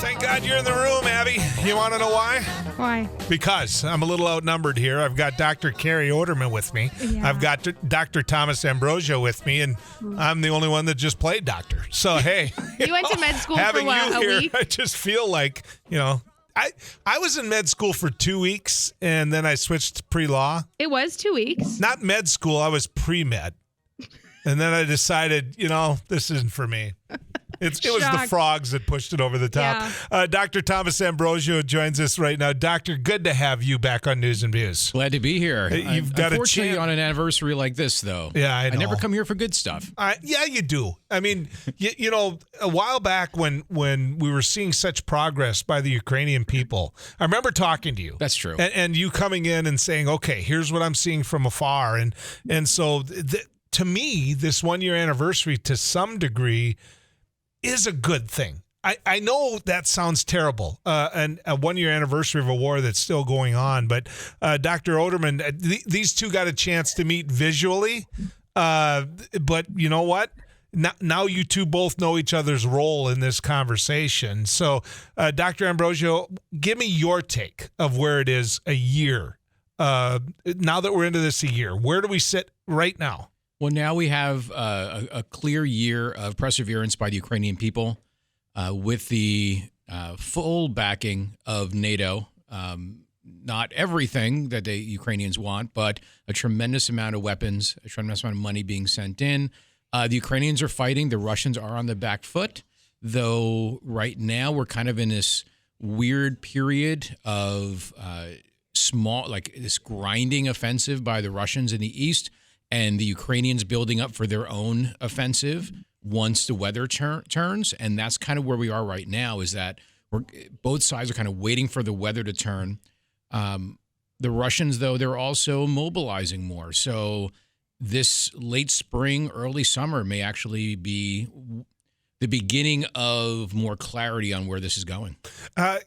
Thank God you're in the room, Abby. You want to know why? Why? Because I'm a little outnumbered here. I've got Dr. Kari Odermann with me. Yeah. I've got Dr. Thomas Ambrosio with me, and I'm the only one that just played doctor. So, hey. You went to med school for having what, you a here, week? I just feel like, I was in med school for 2 weeks, and then I switched to pre-law. It was 2 weeks. Not med school. I was pre-med. And then I decided, this isn't for me. It was the frogs that pushed it over the top. Yeah. Dr. Thomas Ambrosio joins us right now. Doctor, good to have you back on News and Views. Glad to be here. You've got unfortunately on an anniversary like this, though. Yeah, I know. I never come here for good stuff. Yeah, you do. I mean, a while back when we were seeing such progress by the Ukrainian people, I remember talking to you. That's true. And you coming in and saying, okay, here's what I'm seeing from afar. And so to me, this 1 year anniversary to some degree is a good thing. I know that sounds terrible, and a 1 year anniversary of a war that's still going on. But Dr. Odermann, these two got a chance to meet visually. But you know what? Now you two both know each other's role in this conversation. So, Dr. Ambrosio, give me your take of where it is a year. Now that we're into this a year, where do we sit right now? Well, now we have a clear year of perseverance by the Ukrainian people with the full backing of NATO. Not everything that the Ukrainians want, but a tremendous amount of weapons, a tremendous amount of money being sent in. The Ukrainians are fighting. The Russians are on the back foot, though right now we're kind of in this weird period of this grinding offensive by the Russians in the east, and the Ukrainians building up for their own offensive once the weather turns. And that's kind of where we are right now, is that both sides are kind of waiting for the weather to turn. The Russians, though, they're also mobilizing more. So this late spring, early summer may actually be the beginning of more clarity on where this is going.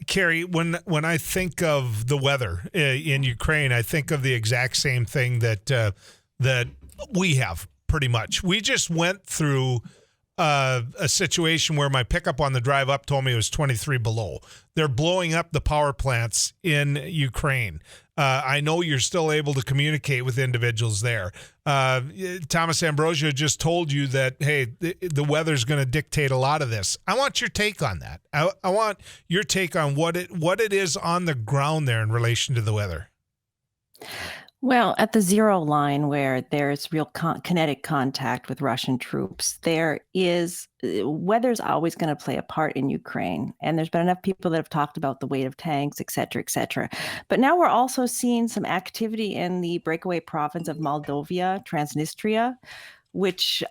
Kari, when I think of the weather in Ukraine, I think of the exact same thing that we have pretty much. We just went through a situation where my pickup on the drive up told me it was 23 below. They're blowing up the power plants in Ukraine. I know you're still able to communicate with individuals there. Thomas Ambrosio just told you that, hey, the weather's going to dictate a lot of this. I want your take on that. I want your take on what it is on the ground there in relation to the weather. Well, at the zero line where there's real kinetic contact with Russian troops, weather's always going to play a part in Ukraine. And there's been enough people that have talked about the weight of tanks, et cetera, et cetera. But now we're also seeing some activity in the breakaway province of Moldova, Transnistria, which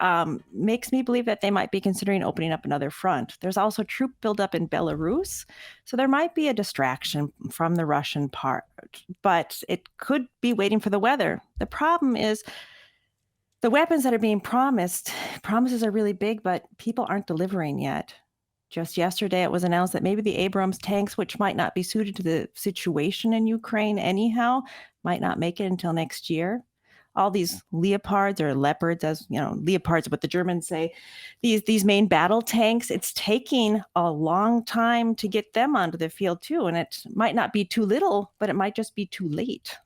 makes me believe that they might be considering opening up another front. There's also troop buildup in Belarus, so there might be a distraction from the Russian part, but it could be waiting for the weather. The problem is the weapons that are being promises are really big, but people aren't delivering yet. Just yesterday, it was announced that maybe the Abrams tanks, which might not be suited to the situation in Ukraine anyhow, might not make it until next year. All these leopards or leopards, as you know, leopards, what the Germans say, these main battle tanks, it's taking a long time to get them onto the field too. And it might not be too little, but it might just be too late.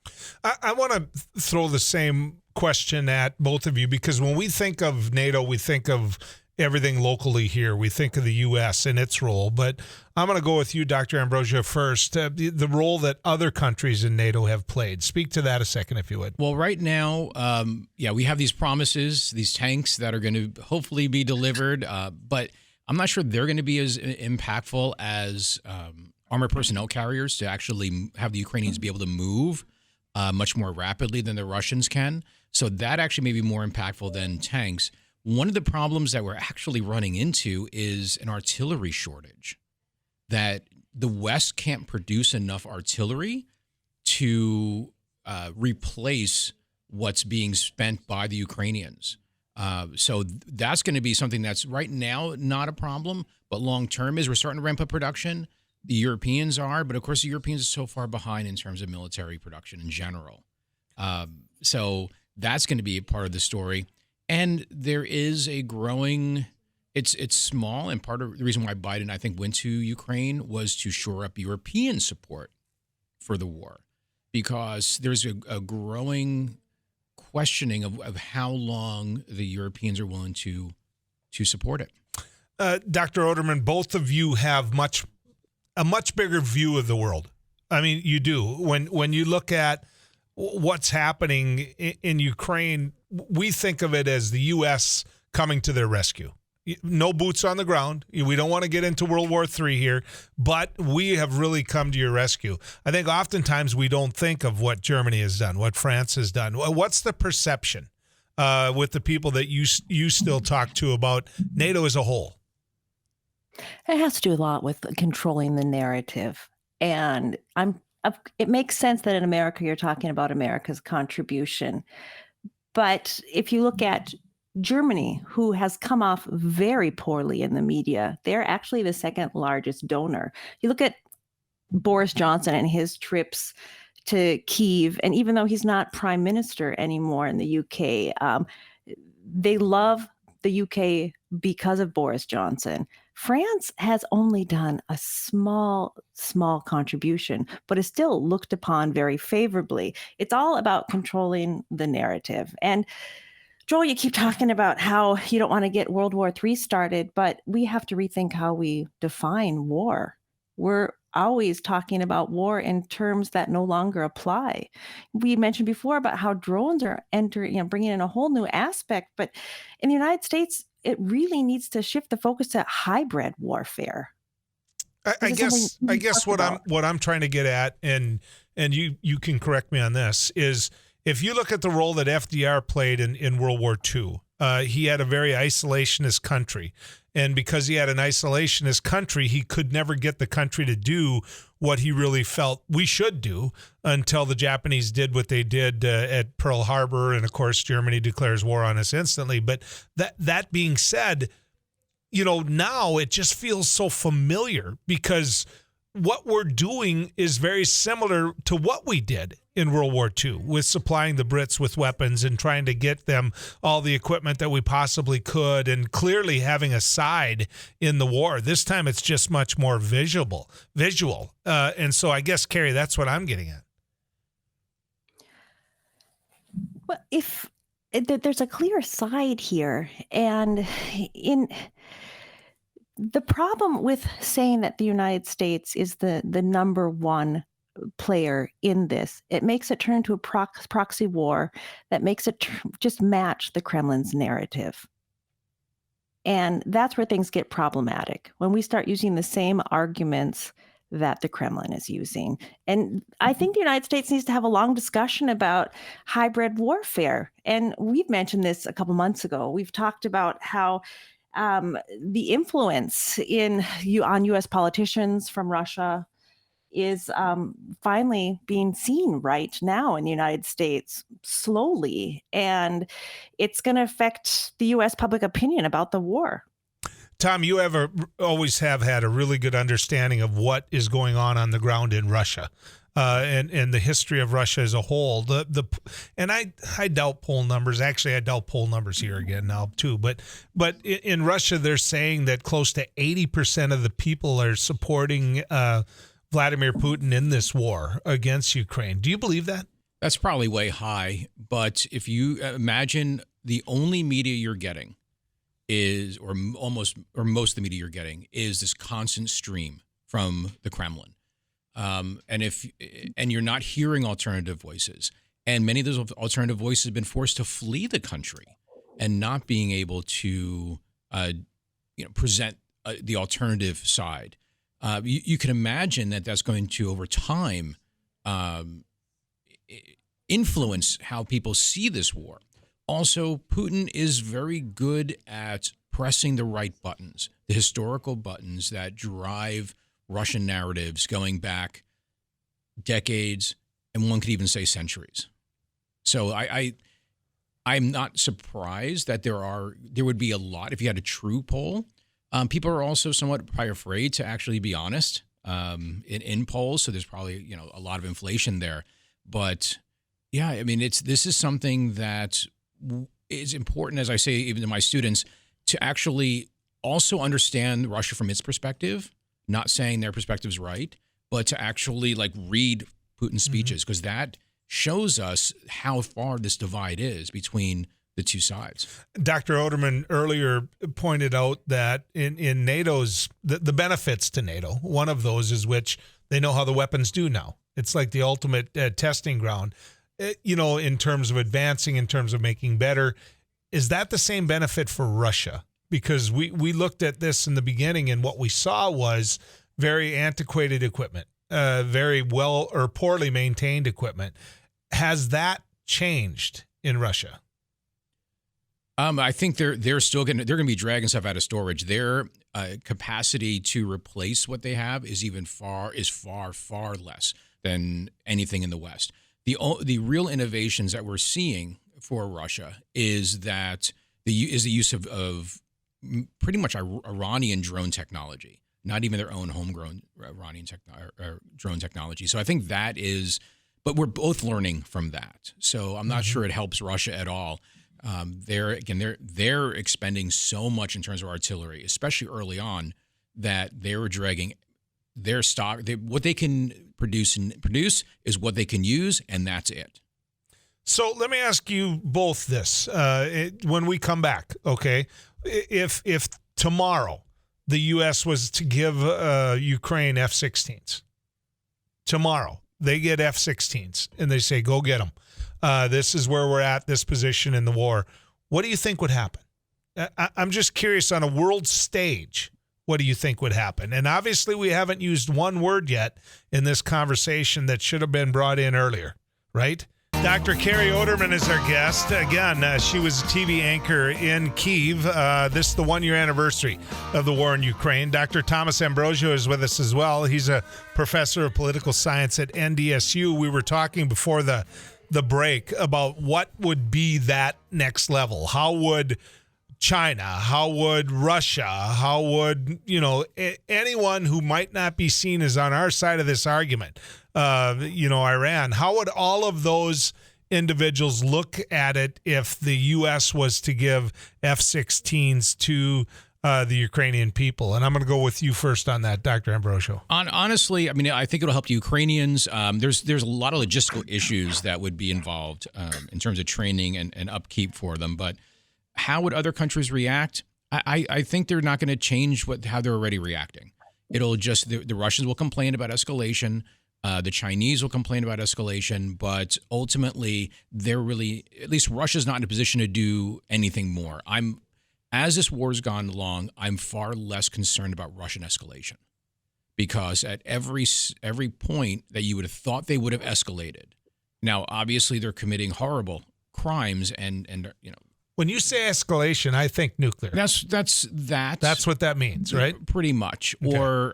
I want to throw the same question at both of you, because when we think of NATO, we think of everything locally here. We think of the U.S. and its role, but I'm going to go with you, Dr. Ambrosio, first. The role that other countries in NATO have played. Speak to that a second, if you would. Well, right now, we have these promises, these tanks that are going to hopefully be delivered, but I'm not sure they're going to be as impactful as armored personnel carriers to actually have the Ukrainians be able to move much more rapidly than the Russians can. So that actually may be more impactful than tanks. One of the problems that we're actually running into is an artillery shortage, that the West can't produce enough artillery to replace what's being spent by the Ukrainians. So that's going to be something that's right now not a problem, but long term is we're starting to ramp up production. The Europeans are, but of course the Europeans are so far behind in terms of military production in general. So that's going to be a part of the story. And there is a growing It's small, and part of the reason why Biden, I think, went to Ukraine was to shore up European support for the war, because there's a growing questioning of how long the Europeans are willing to support it. Dr. Odermann, both of you have a much bigger view of the world. I mean, you do. When you look at what's happening in Ukraine, we think of it as the U.S. coming to their rescue. No boots on the ground. We don't want to get into World War III here, but we have really come to your rescue. I think oftentimes we don't think of what Germany has done, what France has done. What's the perception with the people that you still talk to about NATO as a whole? It has to do a lot with controlling the narrative. And it makes sense that in America, you're talking about America's contribution. But if you look at Germany, who has come off very poorly in the media, they're actually the second largest donor. You look at Boris Johnson and his trips to Kyiv, and even though he's not prime minister anymore in the UK, they love the UK because of Boris Johnson. France has only done a small contribution, but is still looked upon very favorably. It's all about controlling the narrative. And Joel, you keep talking about how you don't want to get World War III started, but we have to rethink how we define war. We're always talking about war in terms that no longer apply. We mentioned before about how drones are bringing in a whole new aspect, but in the United States, it really needs to shift the focus to hybrid warfare. I guess what I'm trying to get at, and you can correct me on this, is if you look at the role that FDR played in World War II, he had a very isolationist country. And because he had an isolationist country, he could never get the country to do what he really felt we should do until the Japanese did what they did at Pearl Harbor. And, of course, Germany declares war on us instantly. But that being said, now it just feels so familiar because what we're doing is very similar to what we did in World War II with supplying the Brits with weapons and trying to get them all the equipment that we possibly could, and clearly having a side in the war. This time it's just much more visual. And so I guess, Kari, that's what I'm getting at. Well, there's a clear side here, and the problem with saying that the United States is the number one player in this, it makes it turn into a proxy war that makes it just match the Kremlin's narrative. And that's where things get problematic, when we start using the same arguments that the Kremlin is using. And I think the United States needs to have a long discussion about hybrid warfare. And we've mentioned this a couple months ago. We've talked about how the influence on U.S. politicians from Russia is finally being seen right now in the United States slowly, and it's going to affect the U.S. public opinion about the war. Tom, you always have had a really good understanding of what is going on the ground in Russia. And the history of Russia as a whole. And I doubt poll numbers. Actually, I doubt poll numbers here again now too. But in Russia, they're saying that close to 80% of the people are supporting Vladimir Putin in this war against Ukraine. Do you believe that? That's probably way high. But if you imagine the only media you're getting or most of the media you're getting is this constant stream from the Kremlin. And you're not hearing alternative voices, and many of those alternative voices have been forced to flee the country and not being able to, present the alternative side. You can imagine that that's going to, over time, influence how people see this war. Also, Putin is very good at pressing the right buttons, the historical buttons that drive Russian narratives going back decades, and one could even say centuries. So I'm not surprised that there would be a lot if you had a true poll. People are also somewhat probably afraid to actually be honest in polls, so there's probably a lot of inflation there. But yeah, I mean this is something that is important, as I say even to my students, to actually also understand Russia from its perspective, not saying their perspective is right, but to actually like read Putin's speeches, because that shows us how far this divide is between the two sides. Dr. Odermann earlier pointed out that in NATO's, the benefits to NATO, one of those is which they know how the weapons do now. It's like the ultimate testing ground, in terms of advancing, in terms of making better. Is that the same benefit for Russia? Because we looked at this in the beginning, and what we saw was very antiquated equipment, very well or poorly maintained equipment. Has that changed in Russia? I think they're still going to be dragging stuff out of storage. Their capacity to replace what they have is far less than anything in the West. The real innovations that we're seeing for Russia is that the use of pretty much Iranian drone technology, not even their own homegrown Iranian drone technology. So I think that is, but we're both learning from that. So I'm not sure it helps Russia at all. They're expending so much in terms of artillery, especially early on, that they were dragging their stock. What they can produce is what they can use, and that's it. So let me ask you both this when we come back. Okay, if tomorrow the U.S. was to give Ukraine F-16s, tomorrow they get F-16s and they say, "Go get them." This is where we're at, this position in the war. What do you think would happen? I'm just curious, on a world stage, what do you think would happen? And obviously we haven't used one word yet in this conversation that should have been brought in earlier, right? Dr. Kari Odermann is our guest. Again, she was a TV anchor in Kyiv. This is the 1-year anniversary of the war in Ukraine. Dr. Thomas Ambrosio is with us as well. He's a professor of political science at NDSU. We were talking before the break about what would be that next level. How would China, how would Russia, how would, anyone who might not be seen as on our side of this argument, Iran, how would all of those individuals look at it if the U.S. was to give F-16s to the Ukrainian people? And I'm going to go with you first on that, Dr. Ambrosio. Honestly, I think it'll help the Ukrainians. There's a lot of logistical issues that would be involved in terms of training and upkeep for them. But how would other countries react? I think they're not going to change how they're already reacting. It'll just, the Russians will complain about escalation. The Chinese will complain about escalation, but ultimately they're really, at least Russia's not in a position to do anything more. As this war's gone along, I'm far less concerned about Russian escalation, because at every point that you would have thought they would have escalated. Now, obviously, they're committing horrible crimes, and When you say escalation, I think nuclear. That's what that means, right? Pretty much, okay. Or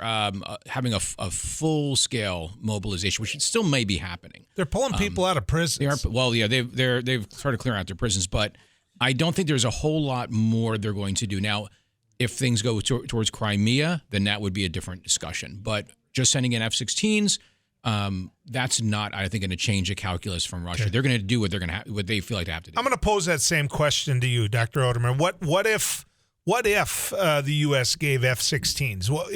having a full scale mobilization, which still may be happening. They're pulling people out of prisons. They've started clearing out their prisons, but I don't think there's a whole lot more they're going to do. Now, if things go towards Crimea, then that would be a different discussion. But just sending in F-16s, that's not, I think, going to change the calculus from Russia. Okay. They're going to do what they feel like they have to do. I'm going to pose that same question to you, Dr. Odermann. What if the U.S. gave F-16s? Well,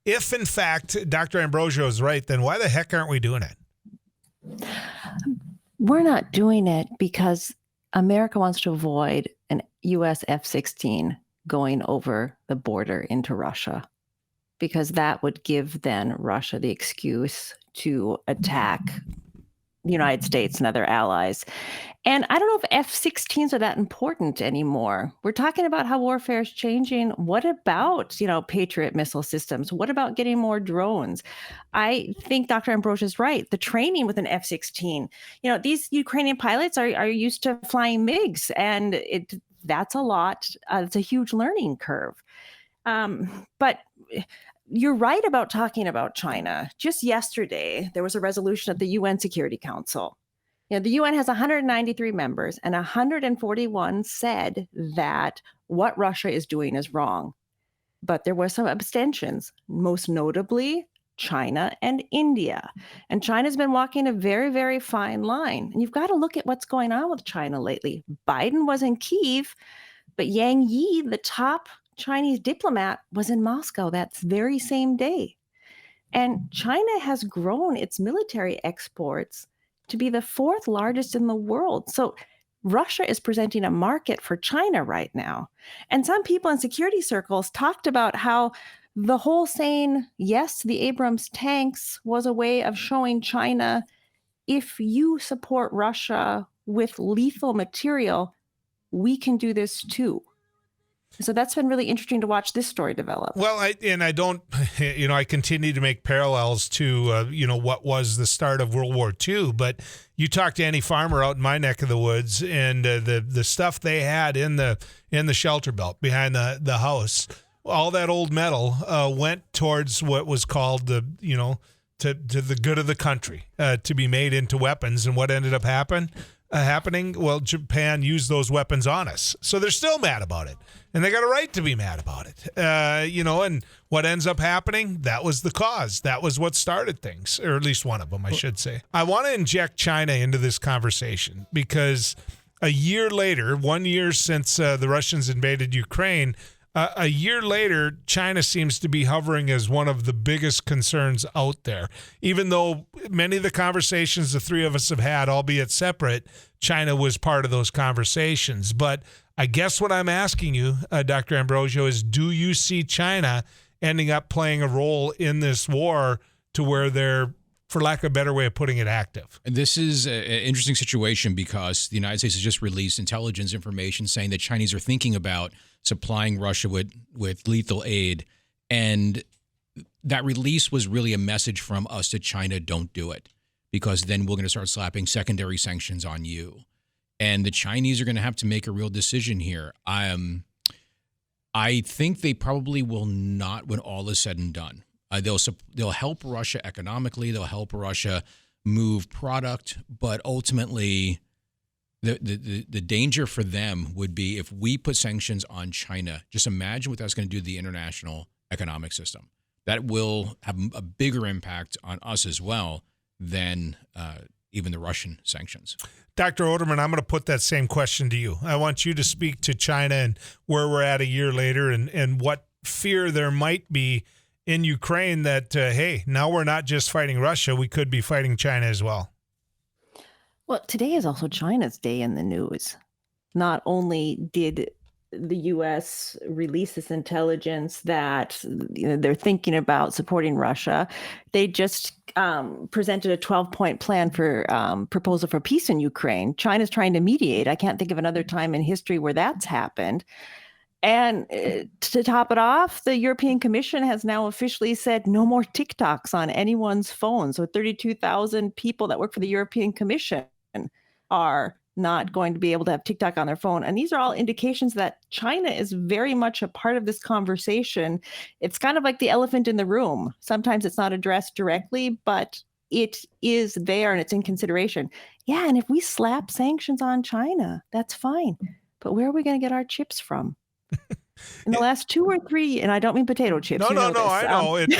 if in fact Dr. Ambrosio is right, then why the heck aren't we doing it? We're not doing it because America wants to avoid an U.S. F-16 going over the border into Russia, because that would give then Russia the excuse to attack the United States and other allies. And I don't know if F-16s are that important anymore. We're talking about how warfare is changing. What about, Patriot missile systems? What about getting more drones? I think Dr. Ambrosio is right. The training with an F-16, these Ukrainian pilots are used to flying MiGs, and that's a lot. It's a huge learning curve. But you're right about talking about China. Just yesterday, there was a resolution at the UN Security Council. The UN has 193 members, and 141 said that what Russia is doing is wrong. But there were some abstentions, most notably China and India. And China's been walking a very, very fine line. And you've got to look at what's going on with China lately. Biden was in Kyiv, but Yang Yi, the top Chinese diplomat was in Moscow that very same day. And China has grown its military exports to be the fourth largest in the world. So Russia is presenting a market for China right now. And some people in security circles talked about how the whole saying yes to the Abrams tanks was a way of showing China, if you support Russia with lethal material, we can do this too. So that's been really interesting to watch this story develop. Well, I continue to make parallels to, what was the start of World War II. But you talk to any farmer out in my neck of the woods, and the stuff they had in the shelter belt behind the house, all that old metal went towards what was called to the good of the country, to be made into weapons. And what ended up happening? Well, Japan used those weapons on us. So they're still mad about it. And they got a right to be mad about it. And what ends up happening, that was the cause. That was what started things, or at least one of them, I should say. I want to inject China into this conversation because a year later, 1 year since the Russians invaded Ukraine, a year later, China seems to be hovering as one of the biggest concerns out there. Even though many of the conversations the three of us have had, albeit separate, China was part of those conversations. But I guess what I'm asking you, Dr. Ambrosio, is do you see China ending up playing a role in this war to where they're, for lack of a better way of putting it, active? And this is an interesting situation because the United States has just released intelligence information saying that Chinese are thinking about supplying Russia with lethal aid. And that release was really a message from us to China, don't do it, because then we're going to start slapping secondary sanctions on you. And the Chinese are going to have to make a real decision here. I think they probably will not when all is said and done. They'll help Russia economically. They'll help Russia move product, but ultimately, the danger for them would be if we put sanctions on China. Just imagine what that's going to do to the international economic system. That will have a bigger impact on us as well than even the Russian sanctions. Dr. Odermann, I'm going to put that same question to you. I want you to speak to China and where we're at a year later and what fear there might be in Ukraine that, hey, now we're not just fighting Russia, we could be fighting China as well. Well, today is also China's day in the news. Not only did the U.S. release this intelligence that they're thinking about supporting Russia, they just presented a 12-point plan for proposal for peace in Ukraine. China's trying to mediate. I can't think of another time in history where that's happened. And to top it off, the European Commission has now officially said no more TikToks on anyone's phone. So 32,000 people that work for the European Commission are not going to be able to have TikTok on their phone. And these are all indications that China is very much a part of this conversation. It's kind of like the elephant in the room. Sometimes it's not addressed directly, but it is there and it's in consideration. Yeah, and if we slap sanctions on China, that's fine. But where are we going to get our chips from? In the last 2 or 3, and I don't mean potato chips. No, I know. It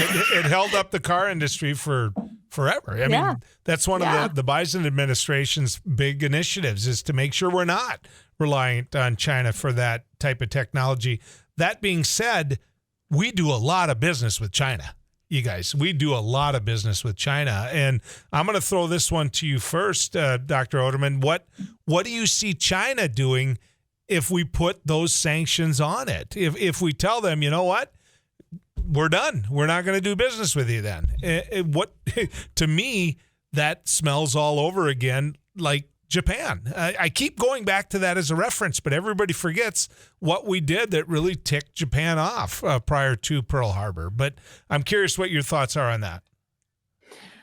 held up the car industry for forever. I mean, that's one of the Biden administration's big initiatives is to make sure we're not reliant on China for that type of technology. That being said, we do a lot of business with China. You guys, we do a lot of business with China. And I'm going to throw this one to you first, Dr. Odermann. What do you see China doing if we put those sanctions on it? If we tell them, you know what, we're done. We're not going to do business with you then. To me, that smells all over again like Japan. I keep going back to that as a reference, but everybody forgets what we did that really ticked Japan off prior to Pearl Harbor. But I'm curious what your thoughts are on that.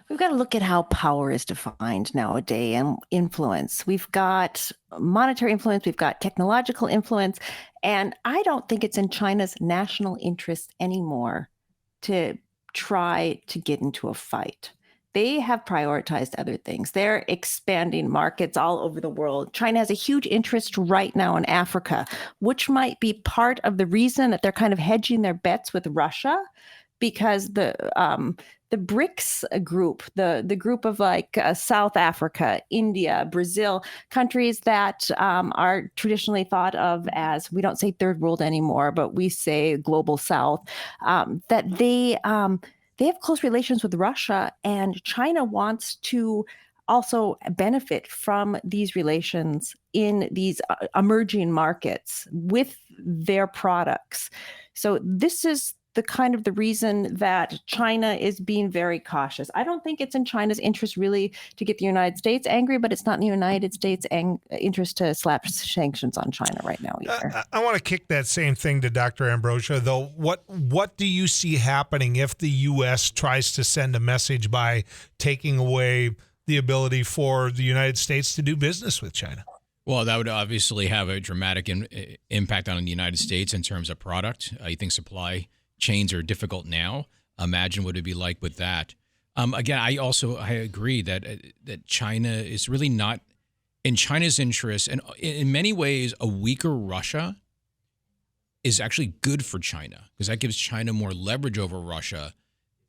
We've got to look at how power is defined nowadays and influence. We've got monetary influence, we've got technological influence, and I don't think it's in China's national interest anymore to try to get into a fight. They have prioritized other things. They're expanding markets all over the world. China has a huge interest right now in Africa, which might be part of the reason that they're kind of hedging their bets with Russia, because the BRICS group, the group of like South Africa, India, Brazil, countries that are traditionally thought of as, we don't say third world anymore, but we say global South, that they have close relations with Russia, and China wants to also benefit from these relations in these emerging markets with their products. So this is the reason that China is being very cautious. I don't think it's in China's interest really to get the United States angry, but it's not in the United States' interest to slap sanctions on China right now either. I want to kick that same thing to Dr. Ambrosio, though. What do you see happening if the U.S. tries to send a message by taking away the ability for the United States to do business with China? Well, that would obviously have a dramatic impact on the United States in terms of product. I think supply chains are difficult now. Imagine what it'd be like with that. Again, I agree that China is really not in China's interest, and in many ways, a weaker Russia is actually good for China, because that gives China more leverage over Russia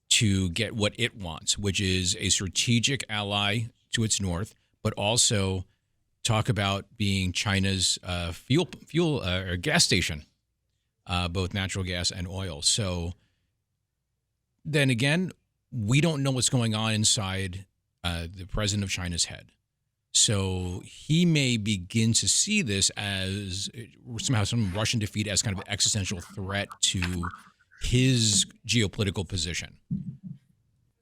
to get what it wants, which is a strategic ally to its north, but also talk about being China's fuel or gas station. Both natural gas and oil. So then again, we don't know what's going on inside the president of China's head. So he may begin to see this as somehow some Russian defeat as kind of an existential threat to his geopolitical position.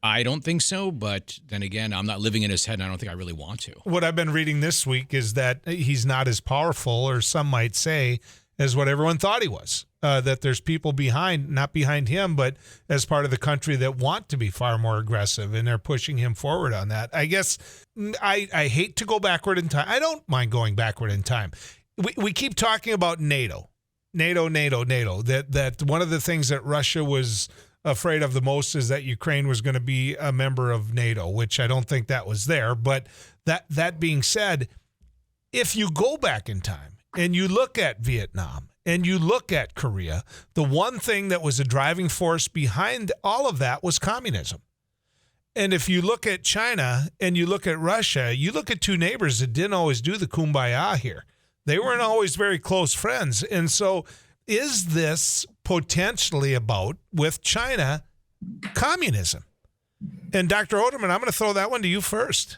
I don't think so, but then again, I'm not living in his head, and I don't think I really want to. What I've been reading this week is that he's not as powerful, or some might say, as what everyone thought he was. That there's people not behind him, but as part of the country that want to be far more aggressive, and they're pushing him forward on that. I guess I hate to go backward in time. I don't mind going backward in time. We keep talking about NATO. That one of the things that Russia was afraid of the most is that Ukraine was going to be a member of NATO, which I don't think that was there. But that being said, if you go back in time and you look at Vietnam and you look at Korea, the one thing that was a driving force behind all of that was communism. And if you look at China and you look at Russia, you look at two neighbors that didn't always do the kumbaya here. They weren't always very close friends. And so is this potentially about, with China, communism? And Dr. Odermann, I'm going to throw that one to you first.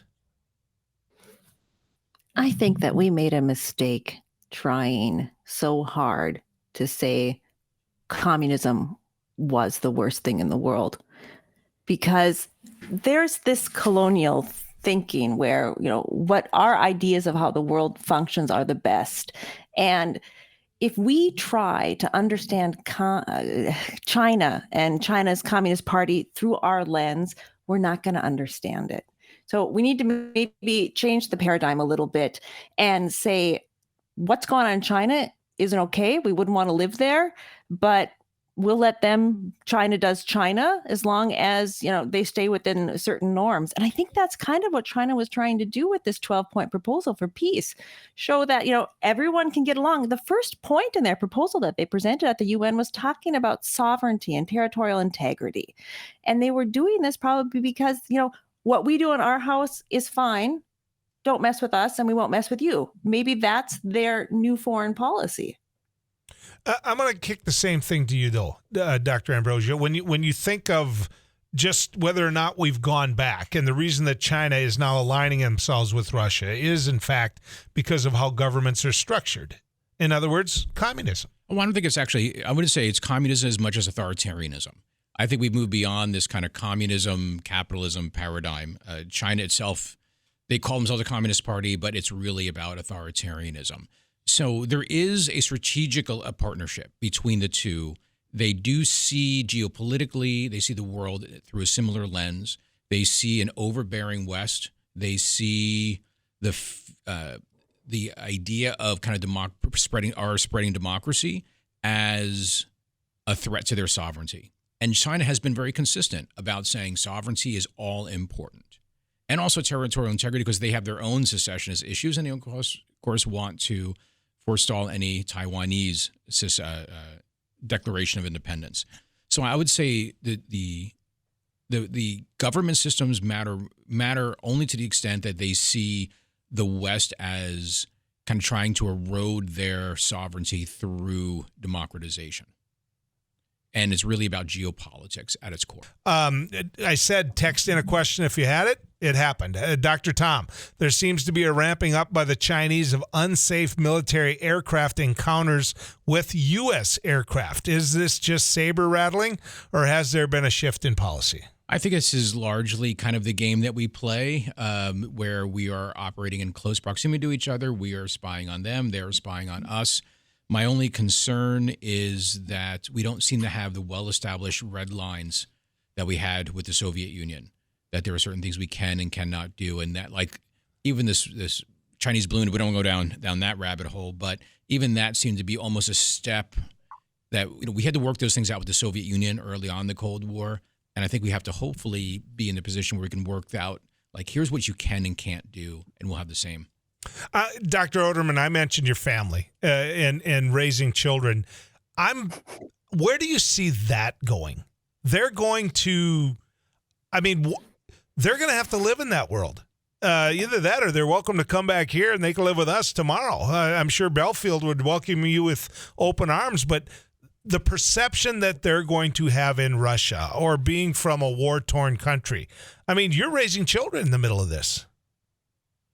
I think that we made a mistake trying so hard to say communism was the worst thing in the world, because there's this colonial thinking where, what our ideas of how the world functions are the best. And if we try to understand China and China's Communist Party through our lens, we're not going to understand it. So we need to maybe change the paradigm a little bit and say, what's going on in China isn't okay. We wouldn't want to live there, but we'll let them. China does China as long as, they stay within certain norms. And I think that's kind of what China was trying to do with this 12-point proposal for peace. Show that, everyone can get along. The first point in their proposal that they presented at the UN was talking about sovereignty and territorial integrity. And they were doing this probably because, what we do in our house is fine. Don't mess with us and we won't mess with you. Maybe that's their new foreign policy. I'm going to kick the same thing to you, though, Dr. Ambrosio. When you think of just whether or not we've gone back, and the reason that China is now aligning themselves with Russia is, in fact, because of how governments are structured. In other words, communism. Well, I don't think it's actually, I wouldn't say it's communism as much as authoritarianism. I think we've moved beyond this kind of communism, capitalism paradigm. China itself, they call themselves a communist party, but it's really about authoritarianism. So there is a strategic partnership between the two. They do see geopolitically, they see the world through a similar lens. They see an overbearing West. They see the idea of kind of spreading democracy as a threat to their sovereignty. And China has been very consistent about saying sovereignty is all important. And also territorial integrity, because they have their own secessionist issues, and they, of course, want to forestall any Taiwanese declaration of independence. So I would say that the the government systems matter only to the extent that they see the West as kind of trying to erode their sovereignty through democratization. And it's really about geopolitics at its core. I said text in a question if you had it. It happened. Dr. Tom, there seems to be a ramping up by the Chinese of unsafe military aircraft encounters with U.S. aircraft. Is this just saber rattling, or has there been a shift in policy? I think this is largely kind of the game that we play, where we are operating in close proximity to each other. We are spying on them. They're spying on us. My only concern is that we don't seem to have the well-established red lines that we had with the Soviet Union, that there are certain things we can and cannot do. And that, like, even this Chinese balloon, we don't go down that rabbit hole, but even that seemed to be almost a step that, you know, we had to work those things out with the Soviet Union early on in the Cold War. And I think we have to hopefully be in a position where we can work out, like, here's what you can and can't do, and we'll have the same. Dr. Odermann, I mentioned your family and raising children. Where do you see that going? They're going to, they're going to have to live in that world. Either that or they're welcome to come back here and they can live with us tomorrow. I'm sure Belfield would welcome you with open arms, but the perception that they're going to have in Russia or being from a war-torn country, you're raising children in the middle of this.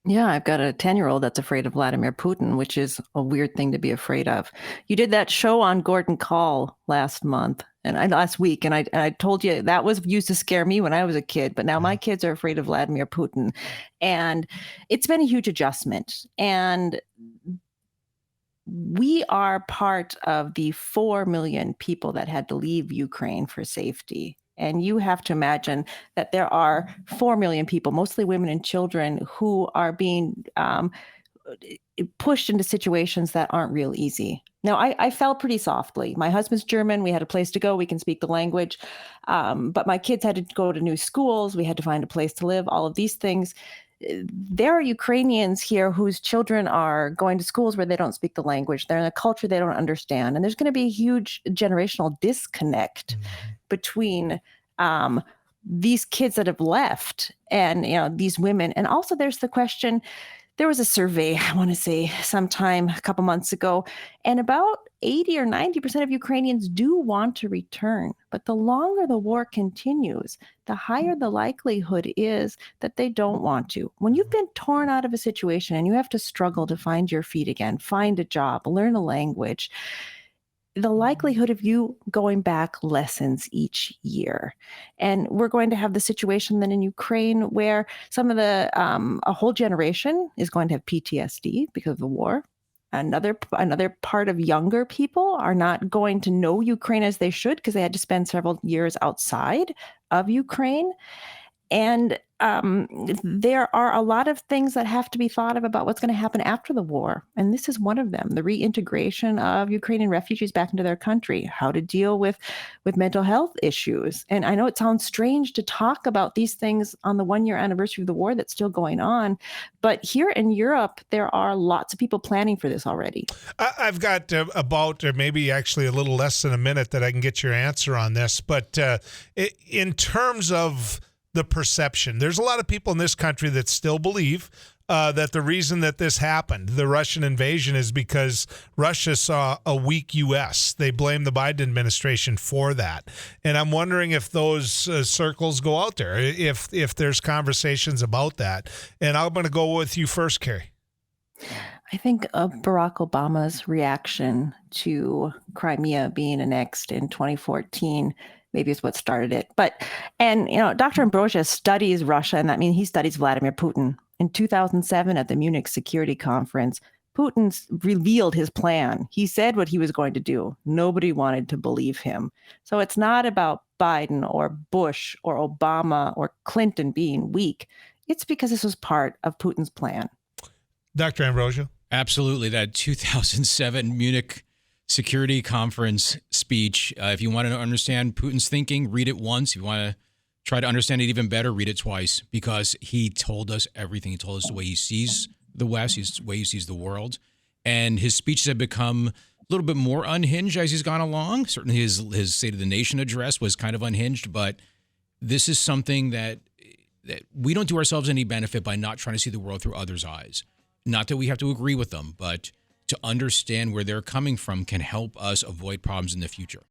Yeah, I've got a 10-year-old that's afraid of Vladimir Putin, which is a weird thing to be afraid of. You did that show on Gordon Call last week, and I told you that was used to scare me when I was a kid, but now my kids are afraid of Vladimir Putin. And it's been a huge adjustment. And we are part of the 4 million people that had to leave Ukraine for safety. And you have to imagine that there are 4 million people, mostly women and children, who are being pushed into situations that aren't real easy. Now, I fell pretty softly. My husband's German. We had a place to go. We can speak the language. But my kids had to go to new schools. We had to find a place to live, all of these things. There are Ukrainians here whose children are going to schools where they don't speak the language. They're in a culture they don't understand. And there's going to be a huge generational disconnect between these kids that have left and these women. And also there's the question, there was a survey, I want to say sometime a couple months ago, and about 80 or 90% of Ukrainians do want to return. But the longer the war continues, the higher the likelihood is that they don't want to. When you've been torn out of a situation and you have to struggle to find your feet again, find a job, learn a language, the likelihood of you going back lessens each year. And we're going to have the situation then in Ukraine where some of a whole generation is going to have PTSD because of the war. Another part of younger people are not going to know Ukraine as they should because they had to spend several years outside of Ukraine. And there are a lot of things that have to be thought of about what's going to happen after the war. And this is one of them, the reintegration of Ukrainian refugees back into their country, how to deal with mental health issues. And I know it sounds strange to talk about these things on the 1-year anniversary of the war that's still going on. But here in Europe, there are lots of people planning for this already. I've got about, or maybe actually a little less than a minute that I can get your answer on this. But in terms of the perception, there's a lot of people in this country that still believe that the reason that this happened, the Russian invasion, is because Russia saw a weak U.S. They blame the Biden administration for that. And I'm wondering if those circles go out there, if there's conversations about that. And I'm going to go with you first, Kari. I think Barack Obama's reaction to Crimea being annexed in 2014 maybe is what started it. And Dr. Ambrosio studies Russia, and that means he studies Vladimir Putin. In 2007 at the Munich Security Conference, Putin revealed his plan. He said what he was going to do. Nobody wanted to believe him. So it's not about Biden or Bush or Obama or Clinton being weak. It's because this was part of Putin's plan. Dr. Ambrosio? Absolutely. That 2007 Munich Security Conference speech. If you want to understand Putin's thinking, read it once. If you want to try to understand it even better, read it twice, because he told us everything. He told us the way he sees the West, the way he sees the world. And his speeches have become a little bit more unhinged as he's gone along. Certainly his State of the Nation address was kind of unhinged, but this is something that we don't do ourselves any benefit by not trying to see the world through others' eyes. Not that we have to agree with them, but to understand where they're coming from can help us avoid problems in the future.